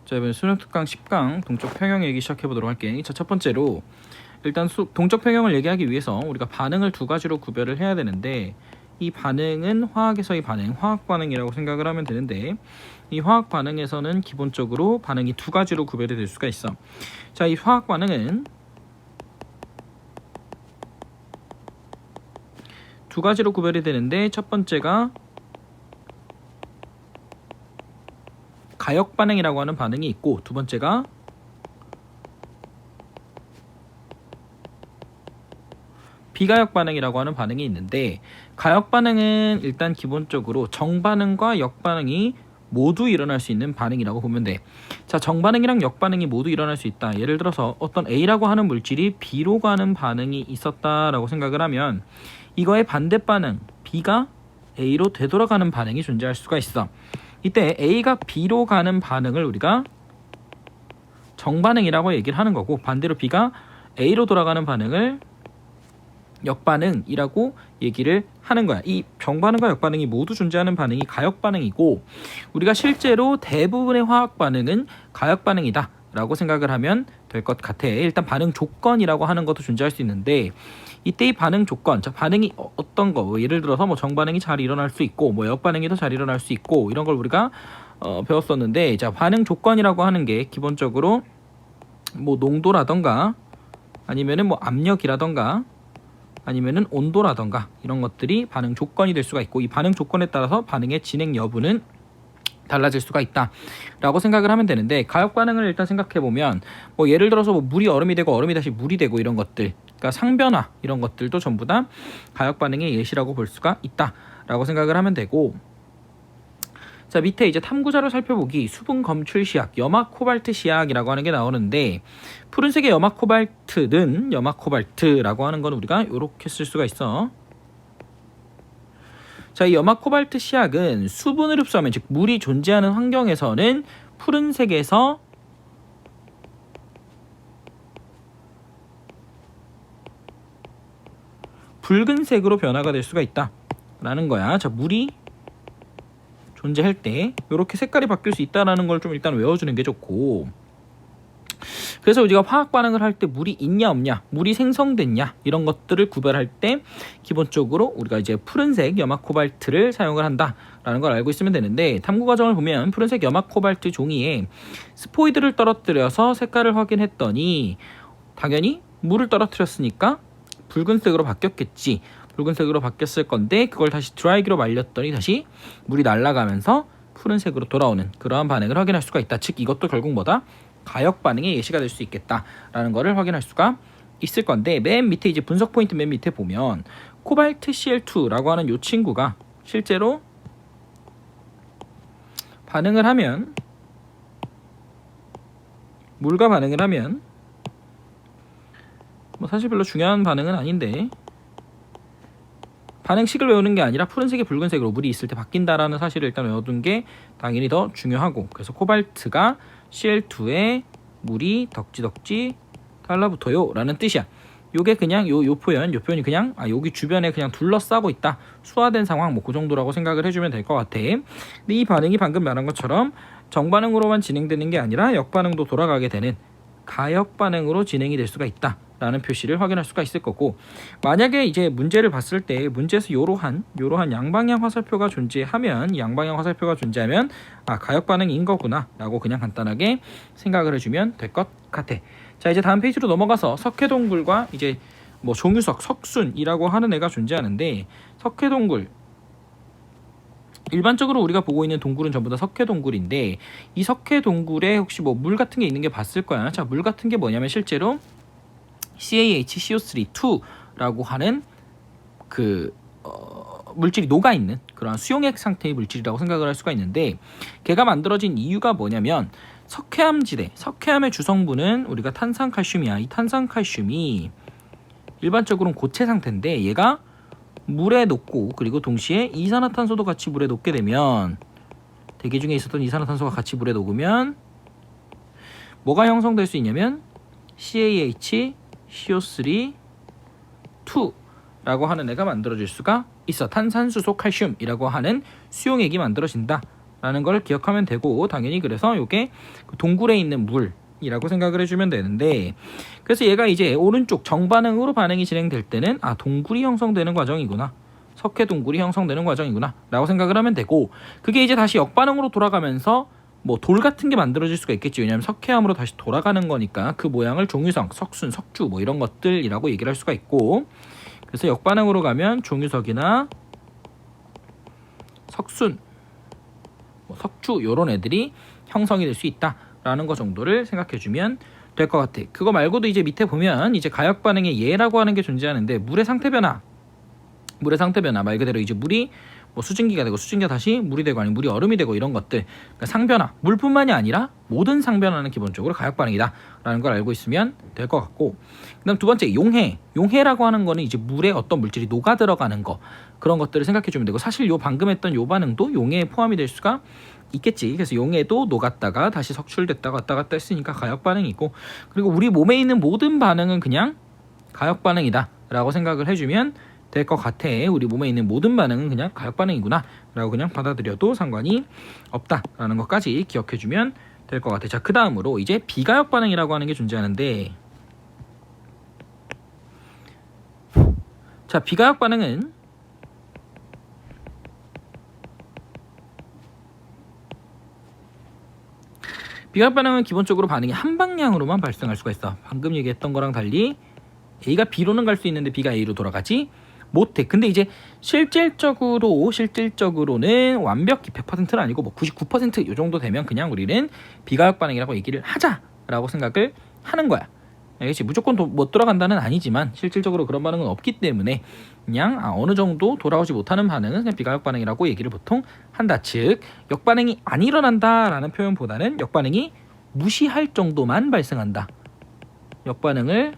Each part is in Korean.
자, 이번에 수능 특강 10강 동적 평형 얘기 시작해 보도록 할게. 자, 첫 번째로 일단 동적 평형을 얘기하기 위해서 우리가 반응을 두 가지로 구별을 해야 되는데, 이 반응은 화학에서의 반응, 화학 반응이라고 생각을 하면 되는데, 이 화학 반응에서는 기본적으로 반응이 두 가지로 구별이 될 수가 있어. 자, 이 화학 반응은 두 가지로 구별이 되는데, 첫 번째가 가역 반응이라고 하는 반응이 있고, 두 번째가 비가역 반응이라고 하는 반응이 있는데, 가역 반응은 일단 기본적으로 정반응과 역반응이 모두 일어날 수 있는 반응이라고 보면 돼. 자, 정반응이랑 역반응이 모두 일어날 수 있다. 예를 들어서 어떤 A라고 하는 물질이 B로 가는 반응이 있었다라고 생각을 하면, 이거의 반대 반응 B가 A로 되돌아가는 반응이 존재할 수가 있어. 이때 A가 B로 가는 반응을 우리가 정반응이라고 얘기를 하는 거고, 반대로 B가 A로 돌아가는 반응을 역반응이라고 얘기를 하는 거야. 이 정반응과 역반응이 모두 존재하는 반응이 가역 반응이고, 우리가 실제로 대부분의 화학 반응은 가역 반응이다 라고 생각을 하면 될 것 같아. 일단 반응 조건이라고 하는 것도 존재할 수 있는데, 이때 이 반응 조건, 자, 반응이 어떤 거, 뭐 예를 들어서 뭐 정반응이 잘 일어날 수 있고, 뭐 역반응이 더 잘 일어날 수 있고, 이런 걸 우리가 배웠었는데, 자, 반응 조건이라고 하는 게 기본적으로 뭐 농도라던가 아니면은 뭐 압력이라던가 아니면은 온도라던가 이런 것들이 반응 조건이 될 수가 있고, 이 반응 조건에 따라서 반응의 진행 여부는 달라질 수가 있다 라고 생각을 하면 되는데, 가역 반응을 일단 생각해 보면 뭐 예를 들어서 뭐 물이 얼음이 되고 얼음이 다시 물이 되고 이런 것들, 그러니까 상변화 이런 것들도 전부 다 가역 반응의 예시라고 볼 수가 있다 라고 생각을 하면 되고, 자, 밑에 이제 탐구자료 살펴보기, 수분 검출 시약, 염화 코발트 시약이라고 하는 게 나오는데, 푸른색의 염화 코발트는 염화 코발트라고 하는 건 우리가 이렇게 쓸 수가 있어. 자, 이 염화 코발트 시약은 수분을 흡수하면, 즉 물이 존재하는 환경에서는 푸른색에서 붉은색으로 변화가 될 수가 있다 라는 거야. 자, 물이 존재할 때 이렇게 색깔이 바뀔 수 있다는 걸 좀 일단 외워주는 게 좋고, 그래서 우리가 화학 반응을 할 때 물이 있냐 없냐, 물이 생성됐냐 이런 것들을 구별할 때 기본적으로 우리가 이제 푸른색 염화 코발트를 사용을 한다라는 걸 알고 있으면 되는데, 탐구 과정을 보면 푸른색 염화 코발트 종이에 스포이드를 떨어뜨려서 색깔을 확인했더니 당연히 물을 떨어뜨렸으니까 붉은색으로 바뀌었겠지. 붉은색으로 바뀌었을 건데, 그걸 다시 드라이기로 말렸더니 다시 물이 날아가면서 푸른색으로 돌아오는 그러한 반응을 확인할 수가 있다. 즉 이것도 결국 뭐다? 가역 반응의 예시가 될 수 있겠다라는 것을 확인할 수가 있을 건데, 맨 밑에 이제 분석 포인트 맨 밑에 보면 코발트 Cl2라고 하는 이 친구가 실제로 반응을 하면, 물과 반응을 하면 뭐 사실 별로 중요한 반응은 아닌데, 반응식을 외우는 게 아니라 푸른색이 붉은색으로 물이 있을 때 바뀐다라는 사실을 일단 외워둔 게 당연히 더 중요하고, 그래서 코발트가 Cl2에 물이 덕지덕지 달라붙어요 라는 뜻이야. 요게 그냥 요 표현이 그냥 여기 주변에 그냥 둘러싸고 있다, 수화된 상황, 뭐 그 정도라고 생각을 해주면 될 것 같아. 근데 이 반응이 방금 말한 것처럼 정반응으로만 진행되는 게 아니라 역반응도 돌아가게 되는 가역 반응으로 진행이 될 수가 있다 라는 표시를 확인할 수가 있을 거고, 만약에 이제 문제를 봤을 때 문제에서 요러한 양방향 화살표가 존재하면, 이 양방향 화살표가 존재하면 가역 반응인 거구나 라고 그냥 간단하게 생각을 해주면 될 것 같아. 자, 이제 다음 페이지로 넘어가서 석회동굴과 이제 뭐 종유석, 석순이라고 하는 애가 존재하는데, 석회동굴, 일반적으로 우리가 보고 있는 동굴은 전부 다 석회동굴인데, 이 석회동굴에 혹시 뭐 물 같은 게 있는 게 봤을 거야. 자, 물 같은 게 뭐냐면 실제로 CaHCO3-2라고 하는 물질이 녹아있는 그런 수용액 상태의 물질이라고 생각을 할 수가 있는데, 걔가 만들어진 이유가 뭐냐면 석회암지대, 석회암의 주성분은 우리가 탄산칼슘이야. 이 탄산칼슘이 일반적으로는 고체 상태인데, 얘가 물에 녹고, 그리고 동시에 이산화탄소도 같이 물에 녹게 되면, 대기 중에 있었던 이산화탄소가 같이 물에 녹으면 뭐가 형성될 수 있냐면 CaHCO3-2라고 하는 애가 만들어질 수가 있어. 탄산수소 칼슘이라고 하는 수용액이 만들어진다 라는 걸 기억하면 되고, 당연히 그래서 이게 동굴에 있는 물이라고 생각을 해주면 되는데, 그래서 얘가 이제 오른쪽 정반응으로 반응이 진행될 때는 동굴이 형성되는 과정이구나, 석회 동굴이 형성되는 과정이구나 라고 생각을 하면 되고, 그게 이제 다시 역반응으로 돌아가면서 뭐 돌 같은 게 만들어질 수가 있겠지. 왜냐하면 석회암으로 다시 돌아가는 거니까 그 모양을 종유석, 석순, 석주 뭐 이런 것들이라고 얘기를 할 수가 있고, 그래서 역반응으로 가면 종유석이나 석순, 뭐 석주 이런 애들이 형성이 될 수 있다라는 거 정도를 생각해주면 될 것 같아. 그거 말고도 이제 밑에 보면 이제 가역 반응의 예라고 하는 게 존재하는데, 물의 상태 변화 말 그대로 이제 물이 뭐 수증기가 되고 수증기가 다시 물이 되고 아니면 물이 얼음이 되고 이런 것들, 그러니까 상변화, 물뿐만이 아니라 모든 상변화는 기본적으로 가역 반응이다 라는 걸 알고 있으면 될 것 같고, 그다음 두 번째 용해라고 하는 거는 이제 물에 어떤 물질이 녹아 들어가는 거, 그런 것들을 생각해 주면 되고, 사실 요 방금 했던 요 반응도 용해에 포함이 될 수가 있겠지. 그래서 용해도 녹았다가 다시 석출됐다가 왔다 갔다 했으니까 가역 반응이고, 그리고 우리 몸에 있는 모든 반응은 그냥 가역 반응이다 라고 생각을 해주면 될 것 같아. 우리 몸에 있는 모든 반응은 그냥 가역 반응이구나 라고 그냥 받아들여도 상관이 없다라는 것까지 기억해주면 될 것 같아. 자, 그 다음으로 이제 비가역 반응이라고 하는 게 존재하는데, 자, 비가역 반응은 기본적으로 반응이 한 방향으로만 발생할 수가 있어. 방금 얘기했던 거랑 달리 A가 B로는 갈 수 있는데 B가 A로 돌아가지 못해. 근데 이제 실질적으로는 완벽히 100%는 아니고 뭐 99% 요 정도 되면 그냥 우리는 비가역 반응이라고 얘기를 하자라고 생각을 하는 거야. 알겠지? 무조건 못 돌아간다는 아니지만 실질적으로 그런 반응은 없기 때문에 그냥 어느 정도 돌아오지 못하는 반응은 그냥 비가역 반응이라고 얘기를 보통 한다. 즉 역반응이 안 일어난다라는 표현보다는 역반응이 무시할 정도만 발생한다. 역반응을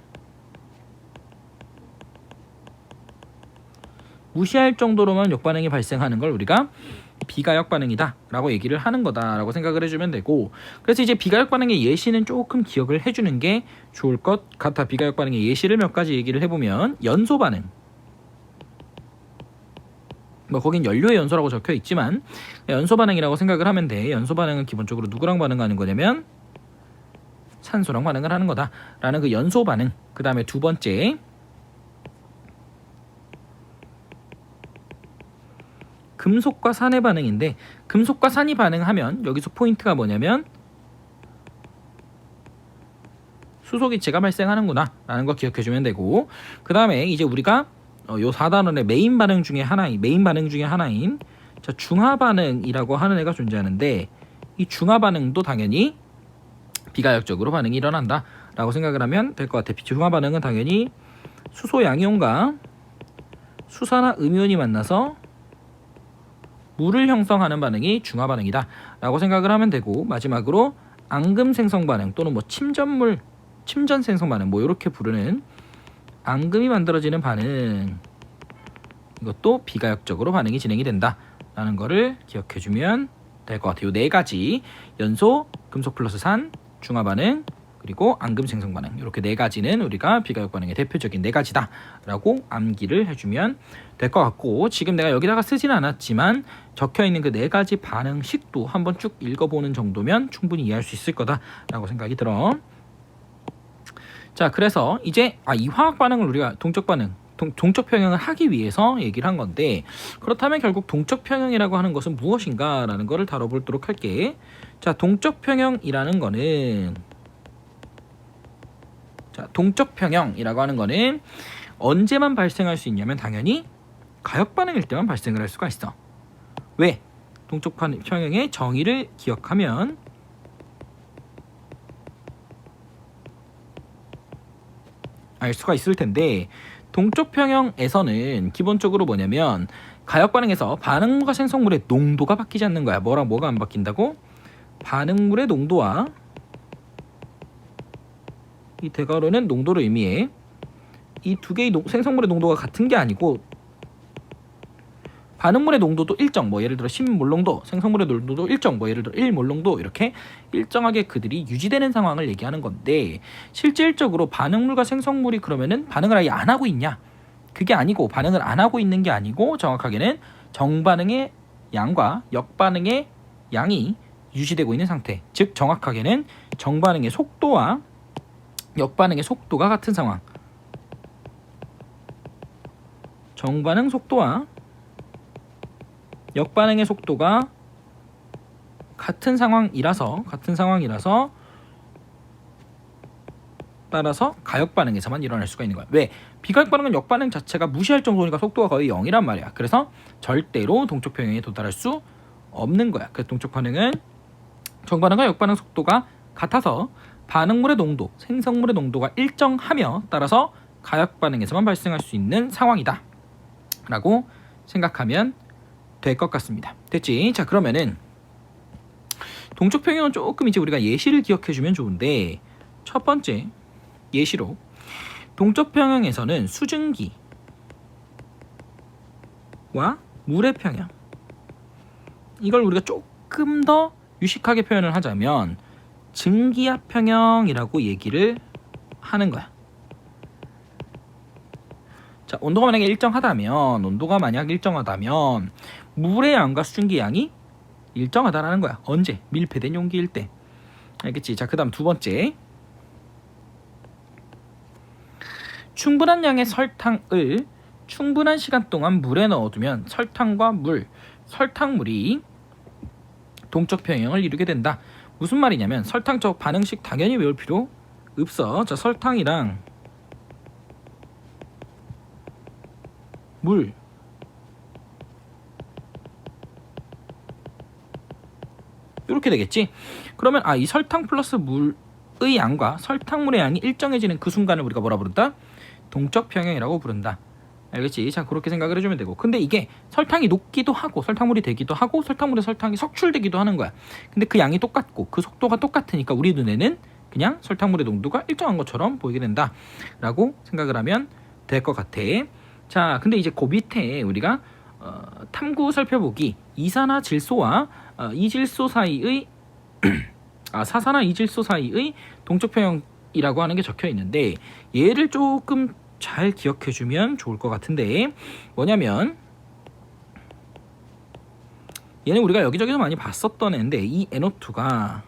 무시할 정도로만 역반응이 발생하는 걸 우리가 비가역 반응이다 라고 얘기를 하는 거다 라고 생각을 해주면 되고, 그래서 이제 비가역 반응의 예시는 조금 기억을 해주는 게 좋을 것 같아. 비가역 반응의 예시를 몇 가지 얘기를 해보면, 연소 반응, 뭐 거긴 연료의 연소라고 적혀 있지만 연소 반응이라고 생각을 하면 돼. 연소 반응은 기본적으로 누구랑 반응하는 거냐면 산소랑 반응을 하는 거다 라는 그 연소 반응. 그 다음에 두 번째 금속과 산의 반응인데, 금속과 산이 반응하면 여기서 포인트가 뭐냐면 수소기체가 발생하는구나 라는 거 기억해주면 되고, 그 다음에 이제 우리가 요 4단원의 메인 반응 중에 하나인 자, 중화 반응이라고 하는 애가 존재하는데, 이 중화 반응도 당연히 비가역적으로 반응이 일어난다 라고 생각을 하면 될 것 같아. 중화 반응은 당연히 수소 양이온과 수산화 음이온이 만나서 물을 형성하는 반응이 중화 반응이다 라고 생각을 하면 되고, 마지막으로 앙금 생성 반응 또는 뭐 침전 생성 반응 뭐 이렇게 부르는 앙금이 만들어지는 반응, 이것도 비가역적으로 반응이 진행이 된다 라는 거를 기억해주면 될 것 같아요. 네 가지, 연소, 금속 플러스 산, 중화 반응, 그리고 앙금 생성 반응, 이렇게 네 가지는 우리가 비가역 반응의 대표적인 네 가지다 라고 암기를 해주면 될 것 같고, 지금 내가 여기다가 쓰지는 않았지만 적혀있는 그 네 가지 반응식도 한번 쭉 읽어보는 정도면 충분히 이해할 수 있을 거다 라고 생각이 들어. 자, 그래서 이제 이 화학 반응을 우리가 동적 평형을 하기 위해서 얘기를 한 건데, 그렇다면 결국 동적 평형이라고 하는 것은 무엇인가 라는 거를 다뤄보도록 할게. 자, 동적 평형이라는 거는 언제만 발생할 수 있냐면 당연히 가역 반응일 때만 발생을 할 수가 있어. 왜? 동적 평형의 정의를 기억하면 알 수가 있을 텐데, 동적 평형에서는 기본적으로 뭐냐면 가역 반응에서 반응물과 생성물의 농도가 바뀌지 않는 거야. 뭐랑 뭐가 안 바뀐다고? 반응물의 농도와 이 대괄호는 농도를 의미해. 이 두 개의 생성물의 농도가 같은 게 아니고, 반응물의 농도도 일정, 뭐 예를 들어 10몰 농도, 생성물의 농도도 일정, 뭐 예를 들어 1몰 농도, 이렇게 일정하게 그들이 유지되는 상황을 얘기하는 건데, 실질적으로 반응물과 생성물이 그러면은 반응을 아예 안 하고 있냐? 그게 아니고, 반응을 안 하고 있는 게 아니고, 정확하게는 정반응의 양과 역반응의 양이 유지되고 있는 상태. 즉 정확하게는 정반응의 속도와 역반응의 속도가 같은 상황. 정반응 속도와 역반응의 속도가 같은 상황이라서 따라서 가역 반응에서만 일어날 수가 있는 거야. 왜? 비가역 반응은 역반응 자체가 무시할 정도니까 속도가 거의 0이란 말이야. 그래서 절대로 동적 평형에 도달할 수 없는 거야. 그래서 동적 반응은 정반응과 역반응 속도가 같아서 반응물의 농도, 생성물의 농도가 일정하며 따라서 가역 반응에서만 발생할 수 있는 상황이다 라고 생각하면 될 것 같습니다. 됐지? 자, 그러면은 동적 평형은 조금 이제 우리가 예시를 기억해 주면 좋은데, 첫 번째 예시로 동적 평형에서는 수증기와 물의 평형, 이걸 우리가 조금 더 유식하게 표현을 하자면 증기압 평형이라고 얘기를 하는 거야. 자, 온도가 만약 일정하다면 물의 양과 수증기 양이 일정하다라는 거야. 언제? 밀폐된 용기일 때. 알겠지? 자, 그 다음 두 번째, 충분한 양의 설탕을 충분한 시간 동안 물에 넣어두면 설탕과 설탕물이 동적 평형을 이루게 된다. 무슨 말이냐면 설탕적 반응식 당연히 외울 필요 없어. 자, 설탕이랑 물 이렇게 되겠지. 그러면 이 설탕 플러스 물의 양과 설탕물의 양이 일정해지는 그 순간을 우리가 뭐라 부른다? 동적 평형이라고 부른다. 알겠지? 자, 그렇게 생각을 해주면 되고, 근데 이게 설탕이 녹기도 하고 설탕물이 되기도 하고 설탕물에 설탕이 석출되기도 하는 거야. 근데 그 양이 똑같고 그 속도가 똑같으니까 우리 눈에는 그냥 설탕물의 농도가 일정한 것처럼 보이게 된다 라고 생각을 하면 될 것 같아. 자, 근데 이제 그 밑에 우리가 탐구 살펴보기, 이산화 질소와 이질소 사이의 사산화 이질소 사이의 동적 평형이라고 하는 게 적혀 있는데, 얘를 조금 잘 기억해주면 좋을 것 같은데, 뭐냐면 얘는 우리가 여기저기서 많이 봤었던 애인데, 이 NO2가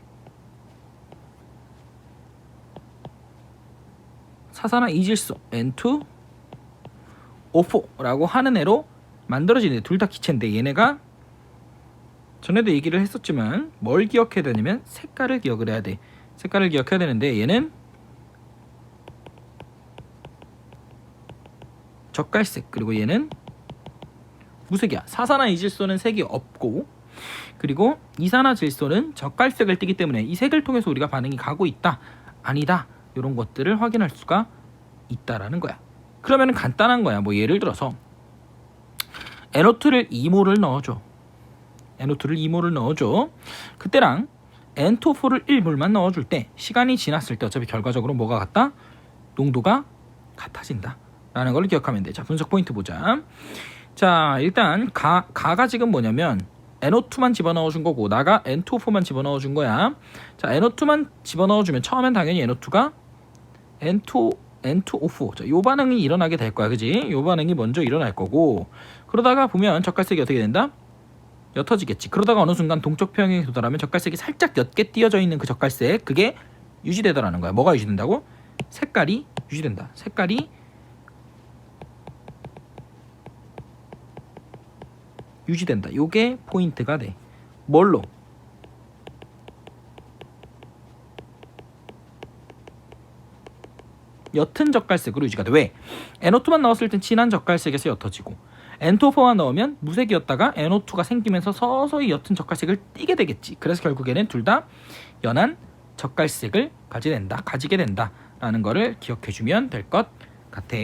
사산화 이질소 N2O4라고 하는 애로 만들어진 애, 둘 다 기체인데, 얘네가 전에도 얘기를 했었지만 뭘 기억해야 되냐면 색깔을 기억을 해야 돼. 색깔을 기억해야 되는데, 얘는 젓갈색, 그리고 얘는 무색이야. 사산화 이질소는 색이 없고, 그리고 이산화 질소는 젓갈색을 띠기 때문에 이 색을 통해서 우리가 반응이 가고 있다, 아니다, 이런 것들을 확인할 수가 있다라는 거야. 그러면 간단한 거야. 뭐 예를 들어서 NO2를 2몰을 넣어줘. 그때랑 N2O4를 1몰만 넣어줄 때, 시간이 지났을 때 어차피 결과적으로 뭐가 같다? 농도가 같아진다 라는 걸 기억하면 돼. 자, 분석 포인트 보자. 자, 일단 가가 지금 뭐냐면 NO2만 집어넣어준 거고, 나가 N2O4만 집어넣어준 거야. 자, NO2만 집어넣어주면 처음엔 당연히 NO2가 N2O4, 자, 요 반응이 일어나게 될 거야. 그지? 요 반응이 먼저 일어날 거고, 그러다가 보면 젓갈색이 어떻게 된다? 옅어지겠지. 그러다가 어느 순간 동적 평형에 도달하면 젓갈색이 살짝 옅게 띄어져 있는 그 젓갈색, 그게 유지되더라는 거야. 뭐가 유지된다고? 색깔이 유지된다. 색깔이 유지된다. 요게 포인트가 돼. 뭘로? 옅은 젓갈색으로 유지가 돼. 왜? NO2만 넣었을 땐 진한 젓갈색에서 옅어지고, N2O4만 넣으면 무색이었다가 NO2가 생기면서 서서히 옅은 젓갈색을 띠게 되겠지. 그래서 결국에는 둘 다 연한 젓갈색을 가지게 된다 라는 거를 기억해주면 될 것 같아.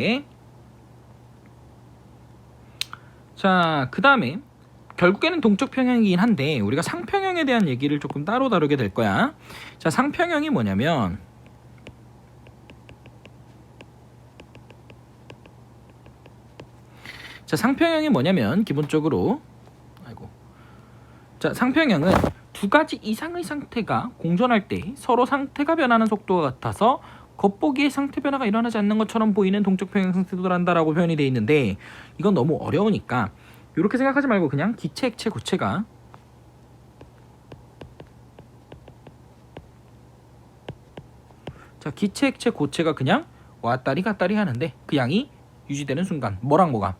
자, 그 다음에 결국에는 동적 평형이긴 한데 우리가 상평형에 대한 얘기를 조금 따로 다루게 될 거야. 자, 상평형이 뭐냐면 기본적으로 상평형은 두 가지 이상의 상태가 공존할 때 서로 상태가 변하는 속도가 같아서 겉보기에 상태 변화가 일어나지 않는 것처럼 보이는 동적 평형 상태에 도달한다라고 표현이 되어 있는데, 이건 너무 어려우니까 이렇게 생각하지 말고 그냥 기체, 액체, 고체가 자, 기체, 액체, 고체가 그냥 왔다리 갔다리 하는데 그 양이 유지되는 순간 뭐랑 뭐가?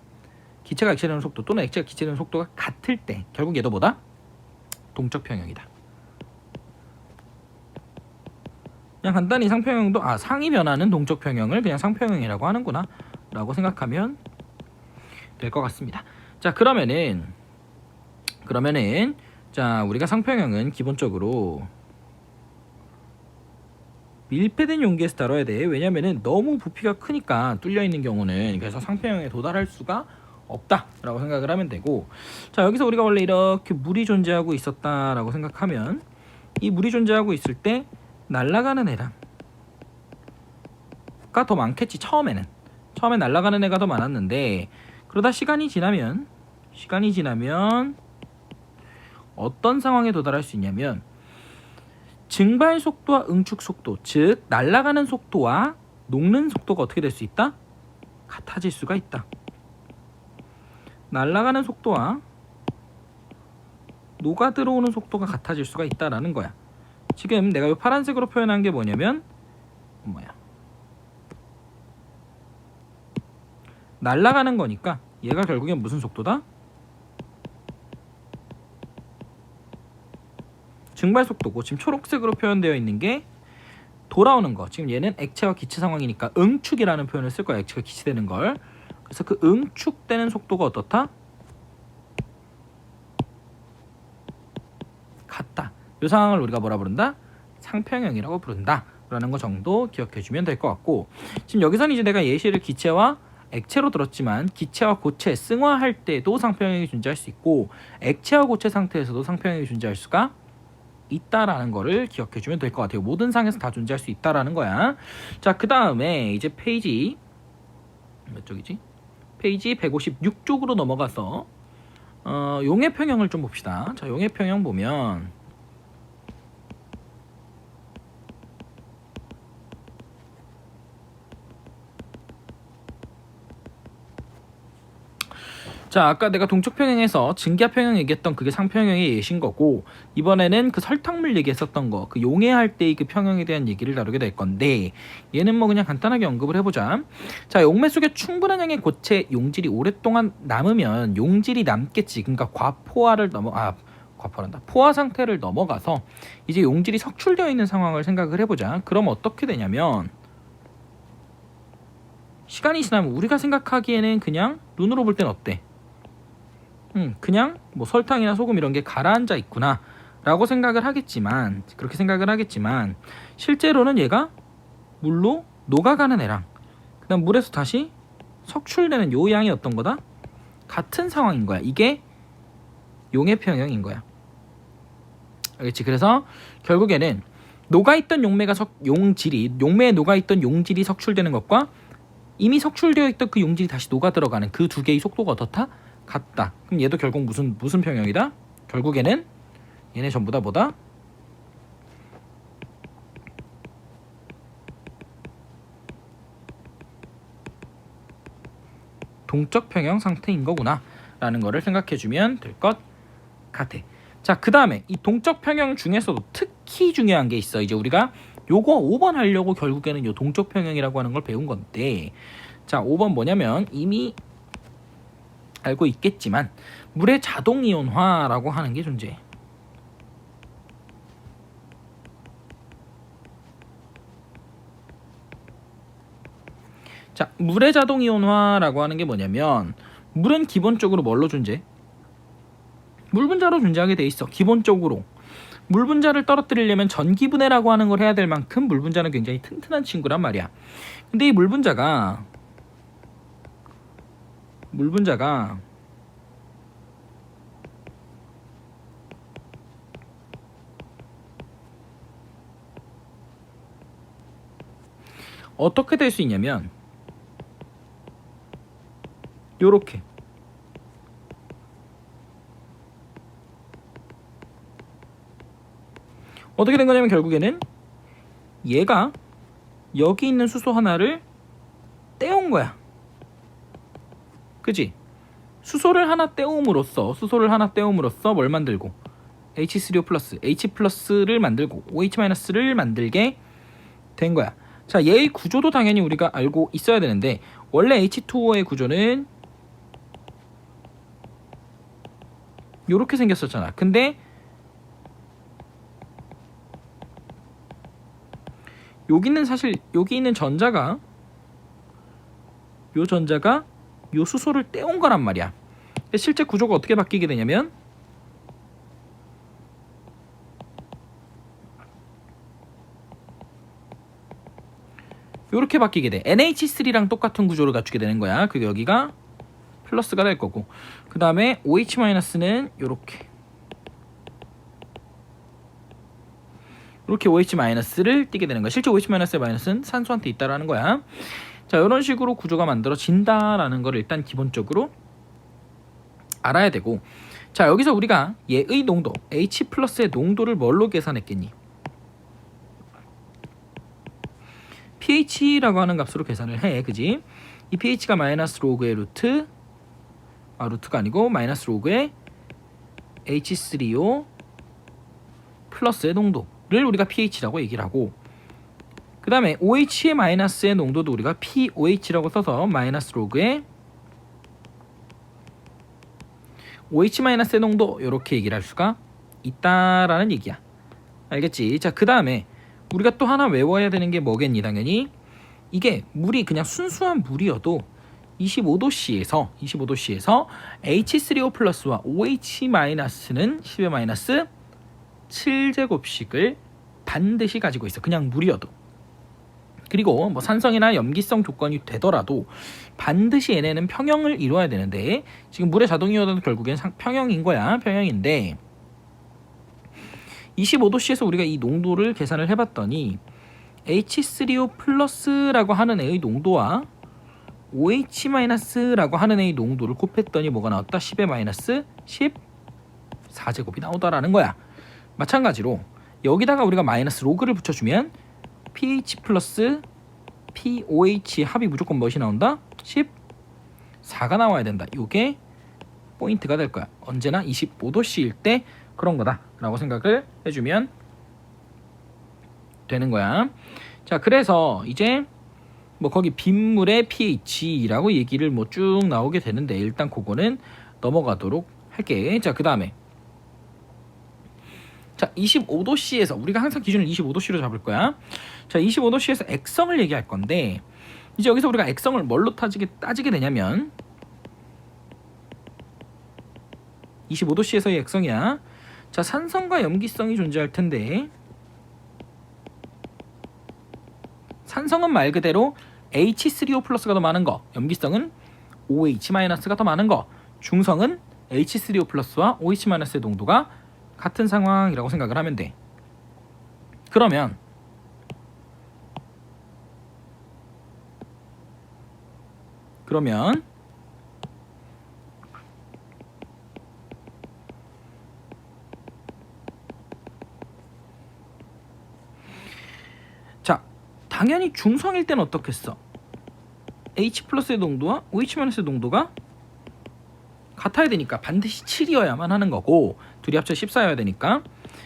기체가 액체되는 속도 또는 액체가 기체되는 속도가 같을 때 결국 얘도 뭐다? 동적 평형이다. 그냥 간단히 상평형도 상이 변하는 동적 평형을 그냥 상평형이라고 하는구나 라고 생각하면 될 것 같습니다. 자, 그러면은 자, 우리가 상평형은 기본적으로 밀폐된 용기에서 다뤄야 돼. 왜냐면은 너무 부피가 크니까 뚫려 있는 경우는 그래서 상평형에 도달할 수가 없다라고 생각을 하면 되고, 자, 여기서 우리가 원래 이렇게 물이 존재하고 있었다라고 생각하면 이 물이 존재하고 있을 때 날아가는 애가 더 많겠지. 처음에 날아가는 애가 더 많았는데 그러다 시간이 지나면 어떤 상황에 도달할 수 있냐면 증발 속도와 응축 속도, 즉 날아가는 속도와 녹는 속도가 어떻게 될 수 있다? 같아질 수가 있다. 날아가는 속도와 녹아 들어오는 속도가 같아질 수가 있다라는 거야. 지금 내가 이 파란색으로 표현한 게 뭐냐면 날아가는 거니까 얘가 결국엔 무슨 속도다? 증발 속도고, 지금 초록색으로 표현되어 있는 게 돌아오는 거. 지금 얘는 액체와 기체 상황이니까 응축이라는 표현을 쓸 거야. 액체가 기체되는 걸. 그래서 그 응축되는 속도가 어떻다? 같다. 이 상황을 우리가 뭐라 부른다? 상평형이라고 부른다 라는 거 정도 기억해 주면 될 것 같고, 지금 여기서는 이제 내가 예시를 기체와 액체로 들었지만 기체와 고체 승화할 때도 상평형이 존재할 수 있고 액체와 고체 상태에서도 상평형이 존재할 수가 있다라는 거를 기억해 주면 될 것 같아요. 모든 상에서 다 존재할 수 있다라는 거야. 자, 그 다음에 이제 페이지 몇 쪽이지? 페이지 156쪽으로 넘어가서 용해 평형을 좀 봅시다. 자, 용해 평형 보면 자, 아까 내가 동적 평형에서 증기압 평형 얘기했던 그게 상평형의 예신 거고, 이번에는 그 설탕물 얘기했었던 거, 그 용해할 때의 그 평형에 대한 얘기를 다루게 될 건데, 얘는 뭐 그냥 간단하게 언급을 해보자. 자, 용매 속에 충분한 양의 고체 용질이 오랫동안 남으면 용질이 남겠지. 그러니까 포화 상태를 넘어가서 이제 용질이 석출되어 있는 상황을 생각을 해보자. 그럼 어떻게 되냐면 시간이 지나면 우리가 생각하기에는 그냥 눈으로 볼 땐 어때? 그냥 뭐 설탕이나 소금 이런 게 가라앉아 있구나 라고 그렇게 생각을 하겠지만 실제로는 얘가 물로 녹아가는 애랑 그 다음 물에서 다시 석출되는 요 양이 어떤 거다? 같은 상황인 거야. 이게 용해 평형인 거야. 알겠지? 그래서 결국에는 녹아있던 용매에 녹아있던 용질이 석출되는 것과 이미 석출되어 있던 그 용질이 다시 녹아 들어가는 그 두 개의 속도가 어떻다? 같다. 그럼 얘도 결국 무슨 평형이다? 결국에는 얘네 전부 다 뭐다? 동적 평형 상태인 거구나 라는 거를 생각해 주면 될 것 같아. 자, 그 다음에 이 동적 평형 중에서도 특히 중요한 게 있어. 이제 우리가 요거 5번 하려고 결국에는 요 동적 평형이라고 하는 걸 배운 건데, 자, 5번 뭐냐면 이미 알고 있겠지만 물의 자동 이온화라고 하는 게 존재해. 자, 물의 자동 이온화라고 하는 게 뭐냐면 물은 기본적으로 뭘로 존재해? 물 분자로 존재하게 돼 있어. 기본적으로 물 분자를 떨어뜨리려면 전기 분해라고 하는 걸 해야 될 만큼 물 분자는 굉장히 튼튼한 친구란 말이야. 근데 이 물 분자가 어떻게 될 수 있냐면 요렇게 어떻게 된 거냐면 결국에는 얘가 여기 있는 수소 하나를 떼온 거야. 그지? 수소를 하나 떼움으로써 뭘 만들고 H3O 플러스, H 플러스를 만들고 OH 마이너스를 만들게 된 거야. 자, 얘의 구조도 당연히 우리가 알고 있어야 되는데 원래 H2O의 구조는 요렇게 생겼었잖아. 근데 여기는 사실 여기 있는 전자가 요 수소를 떼온 거란 말이야. 실제 구조가 어떻게 바뀌게 되냐면 요렇게 바뀌게 돼. NH3랑 똑같은 구조를 갖추게 되는 거야. 그게 여기가 플러스가 될 거고, 그 다음에 OH-는 요렇게 OH-를 띄게 되는 거야. 실제 OH-의 마이너스는 산소한테 있다라는 거야. 자, 이런 식으로 구조가 만들어진다라는 걸 일단 기본적으로 알아야 되고, 자, 여기서 우리가 얘의 농도 H+의 농도를 뭘로 계산했겠니? pH라고 하는 값으로 계산을 해. 그지? 이 pH가 마이너스 로그의 루트가 아니고 마이너스 로그의 H3O 플러스의 농도를 우리가 pH라고 얘기를 하고, 그 다음에 OH의 마이너스의 농도도 우리가 POH라고 써서 마이너스 로그의 OH-의 농도 이렇게 얘기를 할 수가 있다라는 얘기야. 알겠지? 자, 그 다음에 우리가 또 하나 외워야 되는 게 뭐겠니? 당연히 이게 물이 그냥 순수한 물이어도 25도씨에서 H3O 플러스와 OH-는 10의 마이너스 7제곱씩을 반드시 가지고 있어. 그냥 물이어도. 그리고 뭐 산성이나 염기성 조건이 되더라도 반드시 얘네는 평형을 이루어야 되는데, 지금 물의 자동이온은 결국엔 평형인 거야. 평형인데 25도씨에서 우리가 이 농도를 계산을 해봤더니 H3O 플러스라고 하는 애의 농도와 OH-라고 하는 애의 농도를 곱했더니 뭐가 나왔다? 10의 마이너스 14제곱이 나오다라는 거야. 마찬가지로 여기다가 우리가 마이너스 로그를 붙여주면 pH 플러스 POH 합이 무조건 무엇이 나온다? 14가 나와야 된다. 이게 포인트가 될 거야. 언제나 25도씨일 때 그런 거다 라고 생각을 해주면 되는 거야. 자, 그래서 이제 뭐 거기 빗물의 pH라고 얘기를 뭐 쭉 나오게 되는데 일단 그거는 넘어가도록 할게. 자, 그 다음에 자, 25도씨에서 우리가 항상 기준을 25도씨로 잡을 거야. 자, 25도씨에서 액성을 얘기할 건데, 이제 여기서 우리가 액성을 뭘로 따지게 되냐면 25도씨에서의 액성이야. 자, 산성과 염기성이 존재할 텐데, 산성은 말 그대로 H3O 플러스가 더 많은 거, 염기성은 OH-가 더 많은 거, 중성은 H3O 플러스와 OH-의 농도가 같은 상황이라고 생각을 하면 돼. 그러면 자, 당연히 중성일 때는 어떻겠어? H 플러스의 농도와 OH-의 농도가 같아야 되니까 반드시 7이어야만 하는 거고, 둘이 합쳐 14여야 되니까.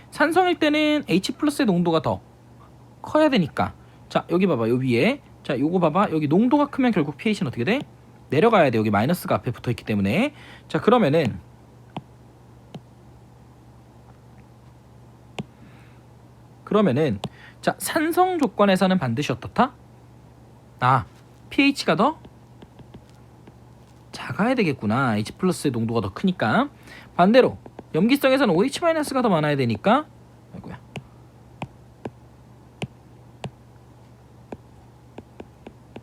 산성일 때는 H 플러스의 농도가 더 커야 되니까, 자, 여기 봐봐. 여기 위에, 자, 요거 봐봐. 여기 농도가 크면 결국 pH는 어떻게 돼? 내려가야 돼. 여기 마이너스가 앞에 붙어있기 때문에. 자, 그러면은 자, 산성 조건에서는 반드시 어떻다? pH가 더 작아야 되겠구나. H 플러스의 농도가 더 크니까. 반대로 염기성에서는 OH-가 더 많아야 되니까, 아이고야,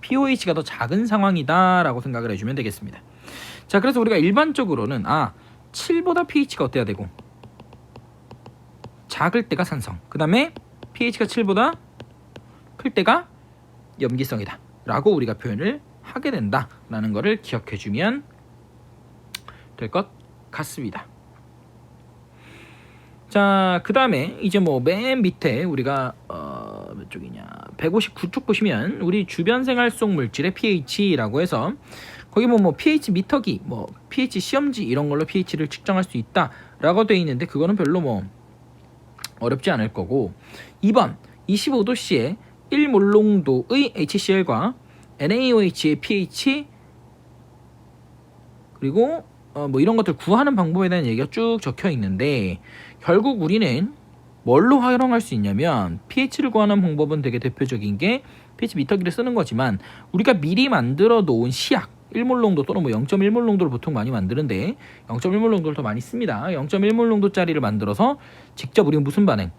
POH가 더 작은 상황이다 라고 생각을 해주면 되겠습니다. 자, 그래서 우리가 일반적으로는 7보다 pH가 어때야 되고, 작을 때가 산성, 그 다음에 pH가 7보다 클 때가 염기성이다 라고 우리가 표현을 하게 된다 라는 거를 기억해 주면 될 것 같습니다. 자, 그 다음에 이제 뭐 맨 밑에 우리가 몇 쪽이냐, 159쪽 보시면 우리 주변 생활 속 물질의 pH라고 해서 거기 뭐 pH 미터기, 뭐 pH 시험지 이런 걸로 pH를 측정할 수 있다 라고 되어 있는데, 그거는 별로 뭐 어렵지 않을 거고, 2번 25도씨에 1몰롱도의 HCl과 NaOH의 pH 그리고 뭐 이런 것들 구하는 방법에 대한 얘기가 쭉 적혀 있는데, 결국 우리는 뭘로 활용할 수 있냐면 pH를 구하는 방법은 되게 대표적인 게 pH 미터기를 쓰는 거지만, 우리가 미리 만들어 놓은 시약 1몰 농도 또는 뭐 0.1몰 농도를 보통 많이 만드는데 0.1몰 농도를 더 많이 씁니다. 0.1몰 농도짜리를 만들어서 직접 우리는 무슨 반응?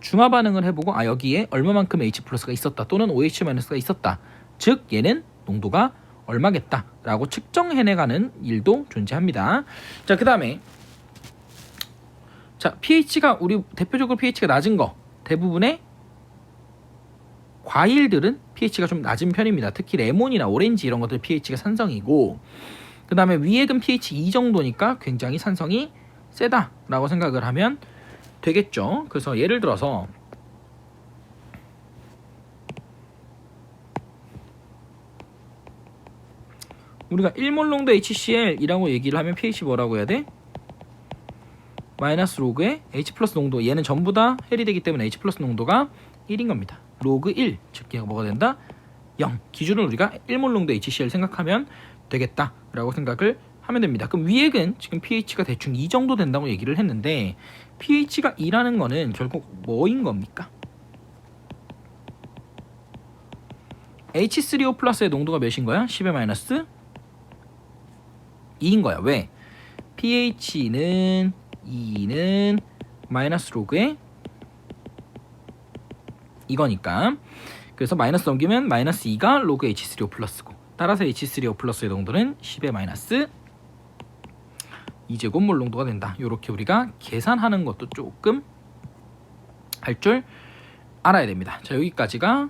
중화 반응을 해보고 여기에 얼마만큼 H+가 있었다 또는 OH-가 있었다, 즉 얘는 농도가 얼마겠다 라고 측정해내가는 일도 존재합니다. 자, 그 다음에 pH가 우리 대표적으로 pH가 낮은 거, 대부분의 과일들은 pH가 좀 낮은 편입니다. 특히 레몬이나 오렌지 이런 것들 pH가 산성이고, 그 다음에 위액은 pH 2 정도니까 굉장히 산성이 세다라고 생각을 하면 되겠죠. 그래서 예를 들어서 우리가 1몰 농도 HCl이라고 얘기를 하면 pH 뭐라고 해야 돼? 마이너스 로그의 H 플러스 농도, 얘는 전부 다 헬이 되기 때문에 H 플러스 농도가 1인 겁니다. 로그 1, 즉 얘가 뭐가 된다? 0. 기준을 우리가 1몰 농도 HCl 생각하면 되겠다라고 생각을 하면 됩니다. 그럼 위액은 지금 pH가 대충 2 정도 된다고 얘기를 했는데, pH가 2라는 거는 결국 뭐인 겁니까? H3O 플러스의 농도가 몇인 거야? 10의 마이너스 2인 거야. 왜? pH는 2는 마이너스 로그의 이거니까. 그래서 마이너스 넘기면 마이너스 2가 로그 H3O 플러스고, 따라서 H3O 플러스의 농도는 10의 마이너스 2제곱몰 농도가 된다. 이렇게 우리가 계산하는 것도 조금 할 줄 알아야 됩니다. 자, 여기까지가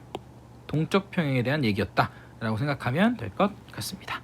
동적 평형에 대한 얘기였다 라고 생각하면 될 것 같습니다.